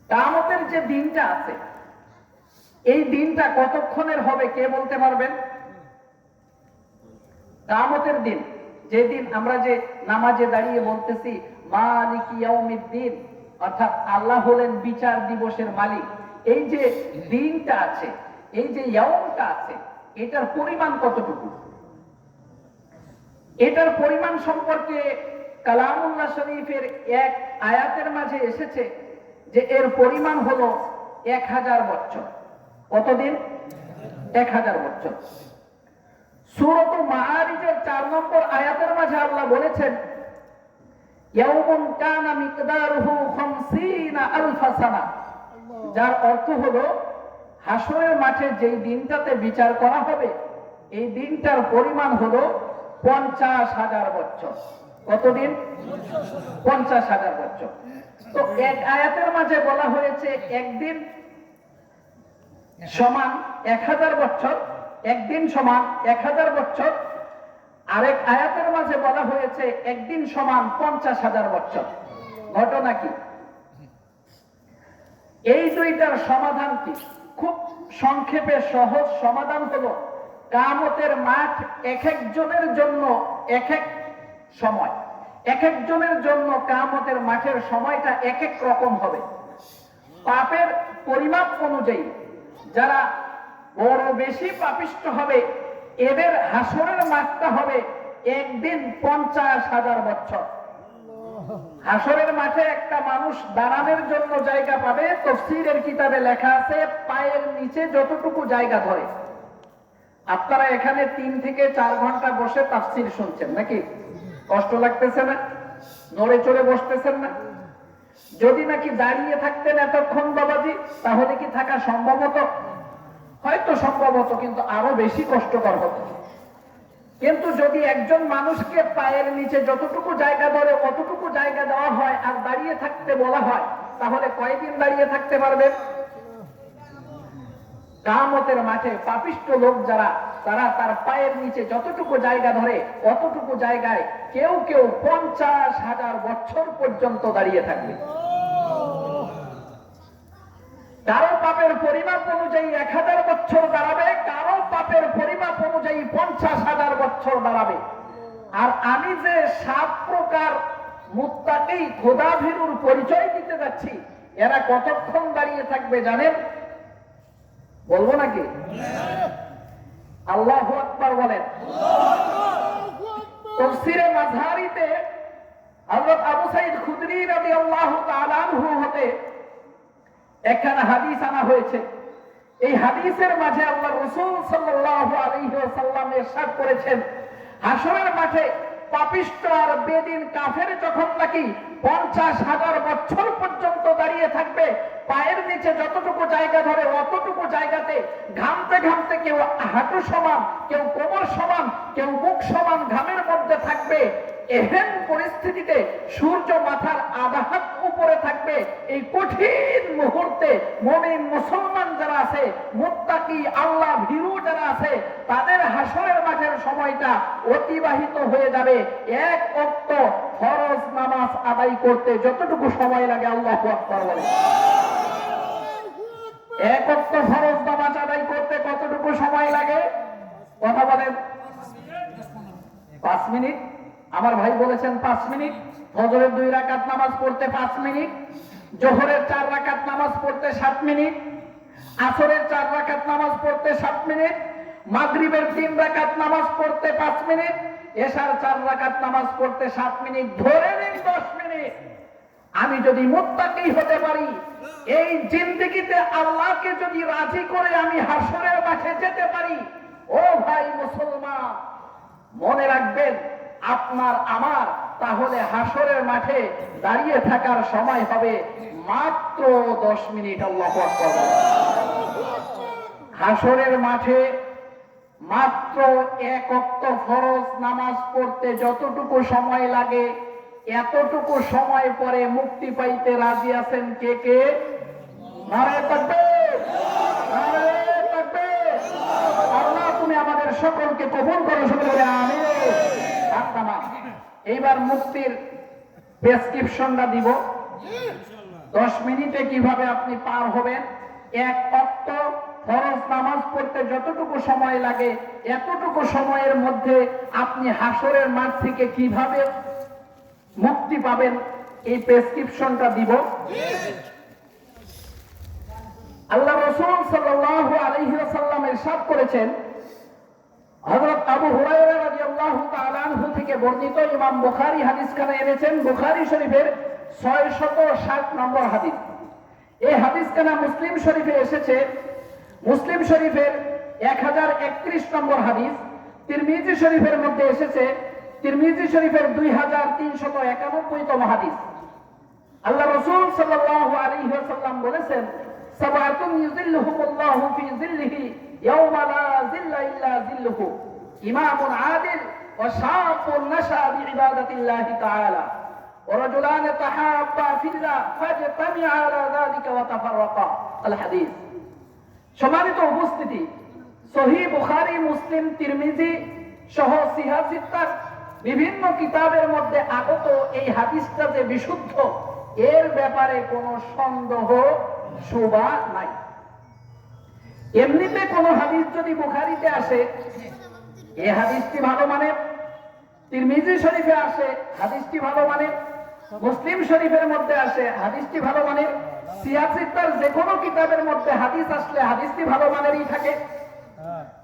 কিয়ামতের যে দিনটা আছে, এই দিনটা কতক্ষণের হবে কে বলতে পারবেন? কিয়ামতের দিন, যেদিন আমরা যে নামাজে দাঁড়িয়ে বলতেছি মালিক ইয়াউমিদ্দিন, অর্থাৎ আল্লাহ হলেন বিচার দিবসের মালিক, এই যে দিনটা আছে, এই যে ইয়াউমটা আছে, এটার পরিমাণ কতটুকু? এটার পরিমাণ সম্পর্কে কালামুল্লাহ শরীফের এক আয়াতের মাঝে এসেছে যে এর পরিমাণ হলো 1000 বছর। কতদিন? 1000 বছর। সূরাত মাআরিজের 4 নম্বর আয়াতের মাঝে আল্লাহ বলেছেন ইয়াউমুন কানা মিকদারুহু 50 আলফ সানা, যার অর্থ হলো হাসরের মাঠে যেই দিনটাতে বিচার করা হবে এই দিনটার পরিমাণ হলো 50,000 বছর। কতদিন? 50,000 বছর। তো এক আয়াতের মাঝে বলা হয়েছে একদিন সমান 1000 বছর, একদিন সমান 1000 বছর। আরেক আয়াতের মাঝে বলা হয়েছে একদিন সমান 50,000 বছর। ঘটনা কি? এই দুইটার সমাধান কি? খুব সংক্ষেপে সহজ সমাধান হলো কিয়ামতের মাঠ এক একজনের জন্য এক এক সময়, এক একজনের জন্য কিয়ামতের মাঠের সময়টা এক এক রকম হবে। পাপের পরিমাপ অনুযায়ী যারা বড় বেশি পাপিষ্ঠ হবে এদের হাসরের মাঠটা হবে একদিন 50,000 বছর। হাসরের মাঠে একটা মানুষ দাঁড়ানোর জন্য জায়গা পাবে, তাফসীরের কিতাবে লেখা আছে পায়ের নিচে যতটুকু জায়গা ধরে। আপনারা এখানে 3 থেকে 4 ঘন্টা বসে তাফসীর শুনছেন নাকি? কষ্ট লাগতেছে না? নড়ে চড়ে বসতেছেন না? যদি নাকি দাঁড়িয়ে থাকতেন এতক্ষণ বাবাজি, তাহলে কি থাকা সম্ভব হতো? হয়তো সম্ভব হতো, কিন্তু আরো বেশি কষ্টকর হতো। কিন্তু যদি একজন মানুষকে পায়ের নিচে যতটুকু জায়গা ধরে অতটুকু জায়গা দেওয়া হয় আর দাঁড়িয়ে থাকতে বলা হয়, তাহলে কয়দিন দাঁড়িয়ে থাকতে পারবেন? কিয়ামতের মাঠে পাপিষ্ঠ লোক যারা, তারা তার পায়ের নিচে যতটুকু জায়গা ধরে অতটুকু জায়গায় কেউ কেউ 50,000 বছর পর্যন্ত দাঁড়িয়ে থাকবে। কারো পাপের পরিমাপ অনুযায়ী 1000 বছর দাঁড়াবে, কারো পাপের পরিমাপ অনুযায়ী 50,000 বছর দাঁড়াবে। আর আমি যে 7 প্রকার মুত্তাকি খোদাভীরুর পরিচয় দিতে যাচ্ছি, এরা কতক্ষণ দাঁড়িয়ে থাকবে জানেন? বলবো নাকি? আল্লাহু আকবার বলেন। তাফসীরে মাযহারিতে হযরত আবু সাঈদ খুদরী রাদিয়াল্লাহু তাআলা আনহু হতে একখানা হাদিস আনা হয়েছে। এই হাদিসের মাঝে আল্লাহ রাসূল সাল্লাল্লাহু আলাইহি ওয়াসাল্লাম ইরশাদ করেছেন, হাসরের মাঠে পাপিষ্ঠ আর বেদিন কাফের যখন নাকি 50,000 বছর পর্যন্ত দাঁড়িয়ে থাকবে, পায়ের নিচে যতটুকু জায়গা ধরে অতটুকু জায়গাতে ঘামতে ঘামতে কেউ হাঁটু সমান, কেউ কোমর সমান, কেউ মুখ সমান ঘামের মধ্যে থাকবে। এহেন পরিস্থিতিতে সূর্য মাথার আধা হাত উপরে থাকবে। এই কঠিন মুহূর্তে মুমিন মুসলমান যারা আছে, মুত্তাকি আল্লাহ ভীরু যারা আছে, তাদের হাসরের মাঠের সময়টা অতিবাহিত হয়ে যাবে এক ওয়াক্ত ফরজ নামাজ আদায় করতে যতটুকু সময় লাগে। আল্লাহু আকবার বলেন। এক ওয়াক্ত ফরজ নামাজ আদায় করতে কতটুকু সময় লাগে? কথা বলেন। 5 মিনিট। আমার ভাই বলেছেন 5 মিনিট। ফজরের 2 রাকাত নামাজ পড়তে 5 মিনিট, জোহরের 4 রাকাত নামাজ পড়তে 7 মিনিট, আসরের 4 রাকাত নামাজ পড়তে 7 মিনিট, মাগরিবের 3 রাকাত নামাজ পড়তে 5 মিনিট, এশার 4 রাকাত নামাজ পড়তে 7 মিনিট, ধরে নিন 10 মিনিট। আমি যদি মুত্তাকি হতে পারি, এই জিন্দেগিতে আল্লাহকে যদি রাজি করে আমি হাসরের মাঠে যেতে পারি, ও ভাই মুসলমান মনে রাখবেন আপনার আমার তাহলে হাসরের মাঠে দাঁড়িয়ে থাকার সময় হবে মাত্র 10 মিনিট। আল্লাহু আকবার। হাসরের মাঠে মাত্র 1 ওয়াক্ত ফরজ নামাজ পড়তে যতটুকু সময় লাগে, এতটুকু সময় পরে মুক্তি পাইতে রাজি আছেন কে কে? নারে তাকবীর, নারে তাকবীর। আল্লাহ তুমি আমাদের সকলকে কবুল করো, সকলে বলে আমিন। এইবার মুক্তির প্রেসক্রিপশনটা দিব। 10 মিনিটে কিভাবে আপনি পার হবেন, এক ওয়াক্ত ফরজ নামাজ পড়তে যতটুকু সময় লাগে এতটুকু সময়ের মধ্যে আপনি হাসরের মাঠ থেকে কিভাবে মুক্তি পাবেন, এই প্রেসক্রিপশনটা দিব। আল্লাহ রাসূল সাল্লাল্লাহু আলাইহি ওয়াসাল্লাম ইরশাদ করেছেন, হযরত আবু হুরায়রা রাদিয়াল্লাহু তাআলা আনহু থেকে বর্ণিত, ইমাম বুখারী হাদিসখানা এনেছেন, বুখারী শরীফের 660 নম্বর হাদিস। এই হাদিসখানা মুসলিম শরীফে এসেছে, মুসলিম শরীফের 1031 নম্বর হাদিস। তিরমিজি শরীফের মধ্যে এসেছে, তিরমিজি শরীফের 2391তম হাদিস। আল্লাহ রাসূল সাল্লাল্লাহু আলাইহি ওয়াসাল্লাম বলেছেন, সাবাতুন ইউযিল্লুহুমুল্লাহু ফি যিল্লিহি ইয়াওমা লা যিল্লা ইল্লা যিল্লুহু, ইমামুন আদিল ওয়া শাআবুন নাশা বিইবাদাতিল্লাহি তাআলা ওয়া রাজুলান তাহাব্বা ফিল্লাহ ফাজতামিআ আলা যালিকা ওয়া তাফাররাকা। আল হাদিস। সম্মানিত উপস্থিতি, সহিহ বুখারী, মুসলিম, তিরমিজি সহ সিহাহ সিত্তার বিভিন্ন কিতাবের মধ্যে আগত এই হাদিসটা যে বিশুদ্ধ, এর ব্যাপারে কোনো সন্দেহ শোভা নাই। এমনিতে কোন হাদিস যদি বুখারীতে আসে, এই হাদিসটি ভালো মানের, তিরমিজি শরীফে আসে হাদিসটি ভালো মানের, মুসলিম শরীফের মধ্যে আসে হাদিসটি ভালো মানের, সিয়াহ সিত্তার যে কোনো কিতাবের মধ্যে হাদিস আসলে হাদিসটি ভালো মানেরই থাকে।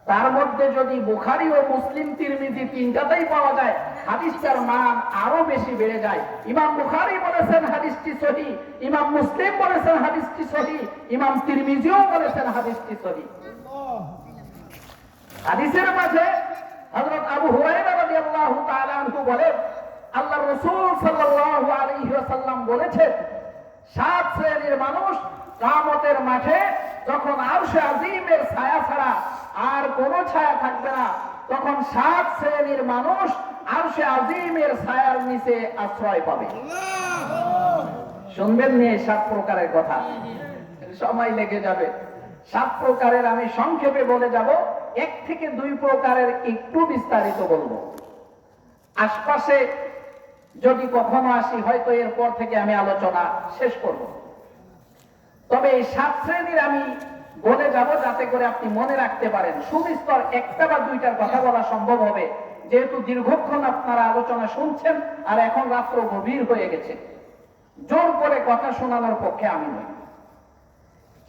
তার মধ্যে যদি বুখারী ও মুসলিম, তিরমিজি তিনটাতেই পাওয়া যায়, হাদিসটার মান আরো বেশি বেড়ে যায়। ইমাম বুখারী বলেছেন হাদিসটি সহিহ, ইমাম মুসলিম বলেছেন হাদিসটি সহিহ, ইমাম তিরমিজিও বলেছেন হাদিসটি সহিহ। হাদিসের মাঝে হযরত আবু হুরায়রা রাদিয়াল্লাহু তাআলা আনহু বলেন, আল্লাহ রাসূল সাল্লাল্লাহু আলাইহি ওয়াসাল্লাম বলেছেন, 7 শ্রেণীর মানুষ কিয়ামতের মাঠে যখন আরশে আজিমের ছায়া ছাড়া আর কোনো ছায়া থাকবে না, তখন 7 শ্রেণীর মানুষ আরশে আজিমের ছায়ার নিচে আশ্রয় পাবে। শুনবেন নিয়ে 7 প্রকারের কথা, সময় লেগে যাবে। 7 প্রকারের আমি সংক্ষেপে বলে যাব, 1 থেকে 2 প্রকারের একটু বিস্তারিত বলবো। আশপাশে যদি কখনো আসি, হয়তো এরপর থেকে আমি আলোচনা শেষ করব। তবে এই 7 শ্রেণীর আমি বলে যাব যাতে করে আপনি মনে রাখতে পারেন। সুবিস্তর একটা বা দুইটার কথা বলা সম্ভব হবে, যেহেতু দীর্ঘক্ষণ আপনারা আলোচনা শুনছেন আর এখন রাত্র গভীর হয়ে গেছে। জোর করে কথা শোনানোর পক্ষে আমি নই।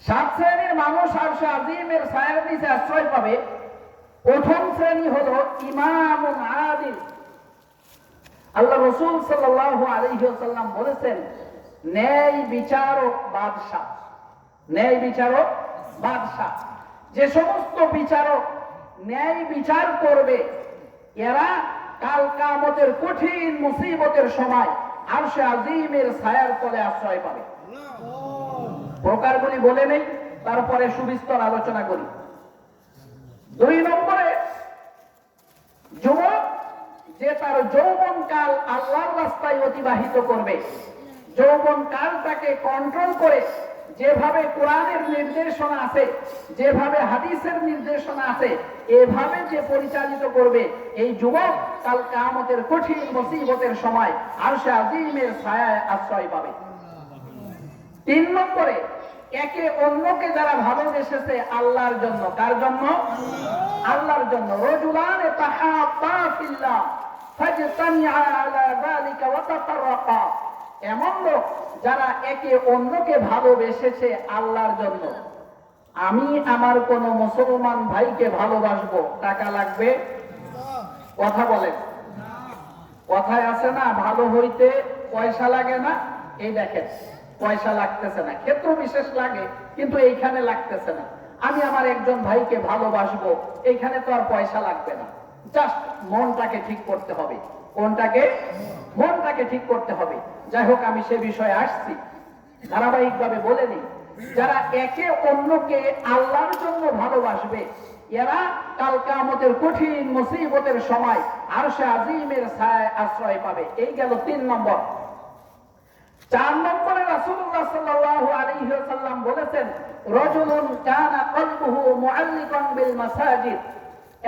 7 শ্রেণীর মানুষ আরশে আজিমের ছায়ার নিচে আশ্রয় পাবে। প্রথম শ্রেণী হলো ইমামুন আদিল। আল্লাহ রাসূল সাল্লাল্লাহু আলাইহি ওয়াসাল্লাম বলেছেন, ন্যায় বিচারক বাদশা। ন্যায় বিচারক বাদশা, যে সমস্ত বিচারক ন্যায় বিচার করবে, এরা কাল কিয়ামতের কঠিন মুসিবতের সময় আরশে আজিমের ছায়ার তলে আশ্রয় পাবে। প্রকারগুলি বলে নেই, তারপরে সুবিস্তর আলোচনা করি। 2 নম্বরে, যুবক যে তার যৌবন কাল আল্লাহর রাস্তায় অতিবাহিত করবে, যৌবন কালটাকে কন্ট্রোল করে যেভাবে কোরআনের নির্দেশনা আছে, যেভাবে হাদিসের নির্দেশনা আছে, এভাবে যে পরিচালিত করবে, এই যুবক কাল কিয়ামতের কঠিন মুসিবতের সময় আরশে আজিমের ছায়ায় আশ্রয় পাবে। 3 নম্বরে, একে অন্যকে যারা ভালোবেসেছে আল্লাহর জন্য। কার জন্য? আল্লাহর জন্য। রাজুলান তাহাব্বা ফিল্লাহ ফাজতামিআ আলা যালিকা ওয়া তাফাররাকা। এমন লোক যারা একে অন্যকে ভালোবেসেছে আল্লাহর জন্য। আমি আমার কোন মুসলমান ভাইকে ভালোবাসবো, টাকা লাগবে? কথা বলেন। কথায় আছে না, ভালো হইতে পয়সা লাগে না? এই দেখেন, পয়সা লাগতেছে না, ক্ষেত্র বিশেষ লাগে, কিন্তু এইখানে লাগতেছে না। আমি আমার একজন ভাইকে ভালোবাসবো, এইখানে তো আর পয়সা লাগবে না, জাস্ট মনটাকে ঠিক করতে হবে। কোনটাকে? মনটাকে ঠিক করতে হবে। যাই হোক, আমি সে বিষয়ে আসছি, ধারাবাহিকভাবে বলে নিই। যারা একে অন্যকে আল্লাহর জন্য ভালোবাসবে, এরা কাল কিয়ামতের কঠিন মুসিবতের সময় আরশে আজিমের ছায়ায় আশ্রয় পাবে। এই গেল 3 নম্বর। 4 নম্বরে রাসূলুল্লাহ সাল্লাল্লাহু আলাইহি ওয়াসাল্লাম বলেছেন, রাজুলুন কানা কলবুহু মুআল্লিকান বিল মাসাজিদ।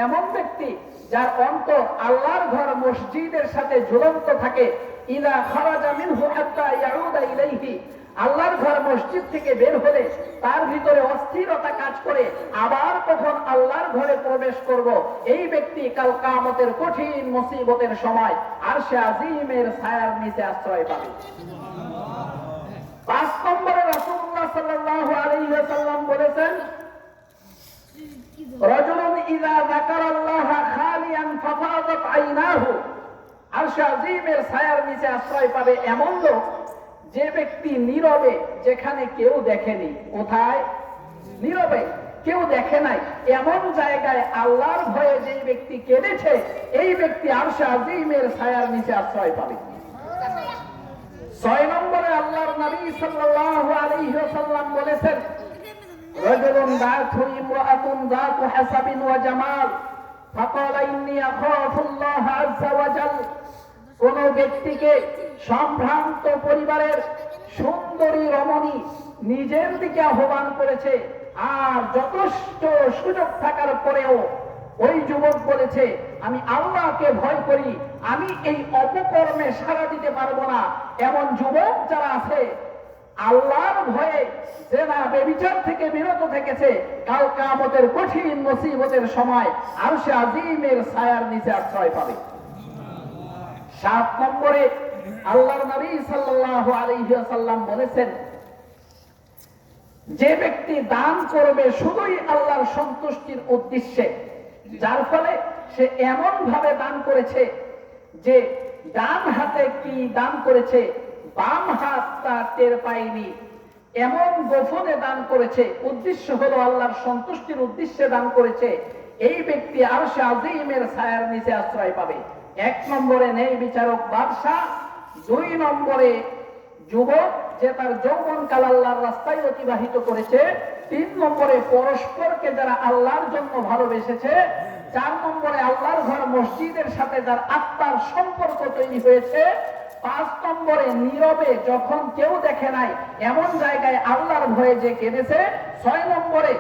এমন ব্যক্তি যার অন্তর আল্লাহর ঘর মসজিদের সাথে ঝুলন্ত থাকে, ইলা খারাজা মিনহু হাত্তা ইয়াউদা ইলাইহি, আল্লাহর ঘর মসজিদ থেকে বের হলে তার ভিতরে অস্থিরতা কাজ করে, আবার কখন আল্লাহর ঘরে প্রবেশ করব, এই ব্যক্তি কাল কিয়ামতের কঠিন মুসিবতের সময় আরশে আজিমের ছায়ার নিচে আশ্রয় পাবে। 5 নম্বরে রাসূলুল্লাহ সাল্লাল্লাহু আলাইহি ওয়াসাল্লাম বলেছেন, রাজুলুন ইযা যাকারাল্লাহা খালিয়ান ফাফাযাত আইনাহু, আরশে আজিমের ছায়ার নিচে আশ্রয় পাবে এমন লোক যে ব্যক্তি নীরবে, যেখানে কেউ দেখেনি, কোথায়? নীরবে, কেউ দেখে নাই, এমন জায়গায় আল্লাহর ভয়ে যে ব্যক্তি কেঁদেছে, এই ব্যক্তি আরশে আজিমের ছায়ার নিচে আশ্রয় পাবে। 6 নম্বরে আল্লাহর নবী সাল্লাল্লাহু আলাইহি ওয়াসাল্লাম বলেছেন, রাজুলুন দাআতহু ইমরাআতুন যাতু হাসাবিন ওয়া জামাল ফাকালা ইন্নী আখাফুল্লাহ আযজা ওয়া জাল, কোন ব্যক্তিকে সম্ভ্রান্ত পরিবারের সুন্দরী রমণী নিজের দিকে আহ্বান করেছে, আর যথেষ্ট সুযোগ থাকার পরেও ওই যুবক বলেছে আমি আল্লাহকে ভয় করি, আমি এই অপকর্মে সাড়া দিতে পারবো না, এমন যুবক যারা আছে আল্লাহর ভয়ে জেনা ব্যভিচার থেকে বিরত থেকেছে, কাল কিয়ামতের কঠিন মুসিবতের সময় আরশে আজিমের ছায়ার নিচে আশ্রয় পাবে। 7 নম্বরে আল্লাহর নবী সাল্লাল্লাহু আলাইহি ওয়াসাল্লাম বলেছেন, যে ব্যক্তি দান করবে শুধুই আল্লাহর সন্তুষ্টির উদ্দেশ্যে, যার ফলে সে এমন ভাবে দান করেছে যে ডান হাতে কি দান করেছে বাম হাত তা টের পায়নি, এমন গোপনে দান করেছে, উদ্দেশ্য হলো আল্লাহর সন্তুষ্টির উদ্দেশ্যে দান করেছে, এই ব্যক্তি আরশে আজিমের ছায়ার নিচে আশ্রয় পাবে। 1 নম্বরে ন্যায় বিচারক বাদশাহ, 2 নম্বরে যুবক যে তার যৌবনকাল আল্লাহর রাস্তায় অতিবাহিত করেছে, 3 নম্বরে পরস্পরকে যারা আল্লাহর জন্য ভালোবেসেছে, 4 নম্বরে আল্লাহর ঘর মসজিদের সাথে যার আত্মার সম্পর্ক তৈরি হয়েছে, 5 নম্বরে নীরবে যখন কেউ দেখে নাই এমন জায়গায় আল্লাহর ভয়ে যে কেঁদেছে, 6 নম্বরে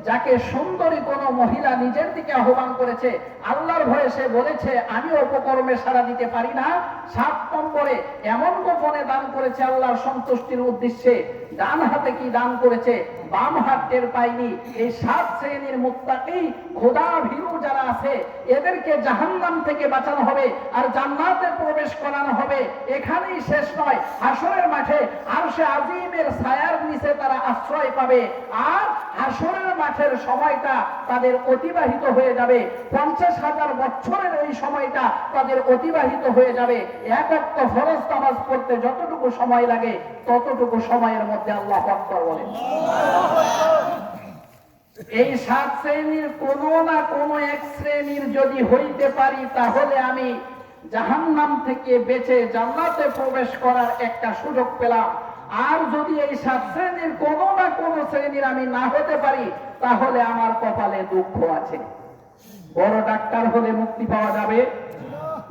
যাকে সুন্দরী কোন মহিলা নিজের দিকে আহ্বান করেছে, আল্লাহর ভয়ে সে বলেছে আমি অপকর্মে সাড়া দিতে পারি না, 7 নম্বরে এমন গোপনে দান করেছে আল্লাহর সন্তুষ্টির উদ্দেশ্যে, ডান হাতে কি দান করেছে বাম হাত টের পায়নি। এই 7 শ্রেণীর মুত্তাকি খোদা ভীরু যারা আছে এদেরকে জাহান্নাম থেকে বাঁচানো হবে আর জান্নাতে প্রবেশ করানো হবে। এখানেই শেষ নয়, হাসরের মাঠে আরশে আজিমের ছায়ার নিচে তারা আশ্রয় পাবে, আর হাসরের মাঠের সময়টা তাদের অতিবাহিত হয়ে যাবে 50,000 বছরের ওই সময়টা তাদের অতিবাহিত হয়ে যাবে। এক ওয়াক্ত ফরজ নামাজ পড়তে যতটুকু সময় লাগে ততটুকু সময়ের মধ্যে আল্লাহু আকবার বলেন। এই 7 শ্রেণীর কোন না কোন এক শ্রেণীর যদি হইতে পারি তাহলে আমি জাহান্নাম থেকে বেঁচে জান্নাতে প্রবেশ করার একটা সুযোগ পেলাম, আর যদি এই 7 শ্রেণীর কোন না কোন শ্রেণীর আমি না হতে পারি তাহলে আমার কপালে দুঃখ আছে। বড় ডাক্তার হলে মুক্তি পাওয়া যাবে,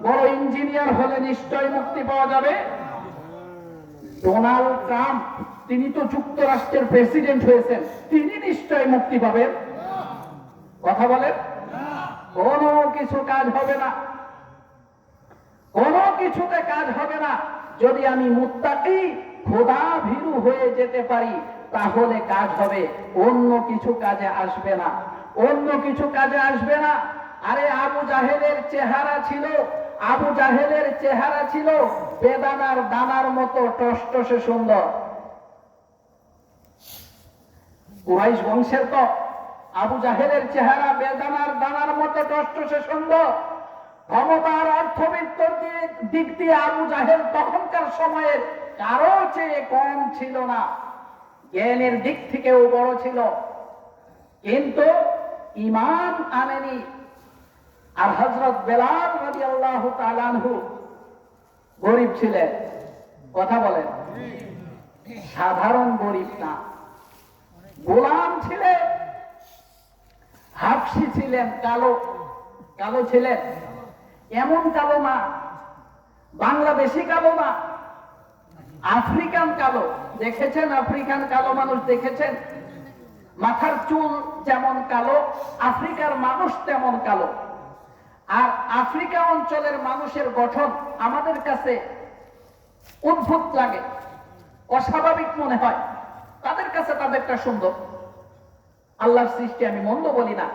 বড় ইঞ্জিনিয়ার হলে নিশ্চয় মুক্তি পাওয়া যাবে। ডোনাল্ড ট্রাম্প তিনি তো যুক্তরাষ্ট্রের প্রেসিডেন্ট হয়েছেন, তিনি নিশ্চয় মুক্তি পাবেন? কথা বলেন। কোনো কিছু কাজ হবে না, কোনো কিছুতে কাজ হবে না। যদি আমি মুত্তাকি খোদা ভীরু হয়ে যেতে পারি তাহলে কাজ হবে, অন্য কিছু কাজে আসবে না, অন্য কিছু কাজে আসবে না। আরে আবু জাহেলের চেহারা ছিল, আবু জাহেলের চেহারা ছিল বেদানার দানার মতো টসটসে সুন্দর। কুরাইশ বংশের তো আবু জাহেলের চেহারা বেদানার দানার মতো টসটসে সুন্দর। ক্ষমতার অর্থবিত্তর দিক দিয়ে আবু জাহেল তখনকার সময়ের কারো চেয়ে কম ছিল না, জ্ঞানের দিক থেকেও বড় ছিল, কিন্তু ঈমান আনেনি। আর হযরত বেলাল রাদিয়াল্লাহু তাআলা আনহু গরীব ছিলেন। কথা বলেন, সাধারণ গরীব না, গোলাম ছিলেন, হাবশী ছিলেন, কালো কালো ছিলেন। এমন কালো না, বাংলাদেশি কালো না, আফ্রিকান কালো। দেখেছেন আফ্রিকান কালো মানুষ? দেখেছেন? মাথার চুল যেমন কালো, আফ্রিকার মানুষ তেমন কালো। আর আফ্রিকা অঞ্চলের মানুষের গঠন আমাদের কাছে অদ্ভুত লাগে, অস্বাভাবিক মনে হয়, তাদের কাছে তাদেরটা সুন্দর। আল্লাহর সৃষ্টি আমি মন্দ বলি না,